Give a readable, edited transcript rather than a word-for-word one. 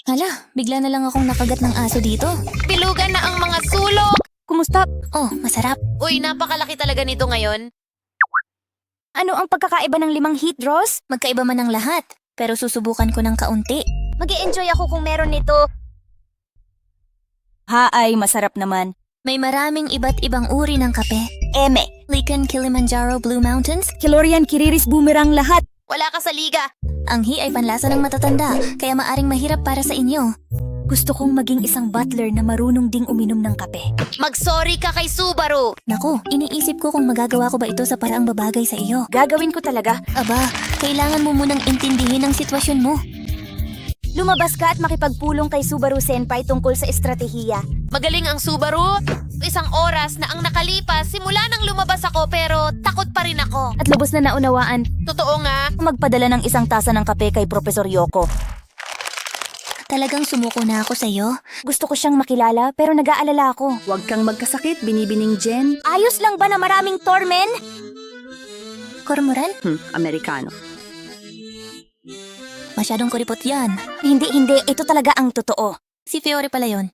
Hala, bigla na lang akong nakagat ng aso dito. Bilugan na ang mga sulok! Kumusta? Oh, masarap. Uy, napakalaki talaga nito ngayon. Ano ang pagkakaiba ng 5 heat draws? Magkaiba man ang lahat, pero susubukan ko ng kaunti. Mag-e-enjoy ako kung meron nito. Ay, masarap naman. May maraming iba't ibang uri ng kape. Eme, Likan Kilimanjaro Blue Mountains. Kilorian, Kiriris, Boomerang, lahat. Wala ka sa liga. Ang hi ay panlasa ng matatanda, kaya maaring mahirap para sa inyo. Gusto kong maging isang butler na marunong ding uminom ng kape. Mag-sorry ka kay Subaru. Naku, iniisip ko kung magagawa ko ba ito sa paraang babagay sa iyo. Gagawin ko talaga. Aba, kailangan mo munang intindihin ang sitwasyon mo. Lumabas ka at makipagpulong kay Subaru Senpai tungkol sa estratehiya. Magaling ang Subaru. Isang oras na ang nakalipas simula nang lumabas ako pero takot pa rin ako. At lubos na naunawaan, Totoo nga. magpadala ng isang tasa ng kape kay Professor Yoko. Talagang sumuko na ako sa iyo. Gusto ko siyang makilala pero nag-aalala ako. Huwag kang magkasakit, binibining Jen. Ayos lang ba na maraming tormen? Kormoran? Amerikano. Masyadong kuripot yan. Hindi. Ito talaga ang totoo. Si Fiore pala yon.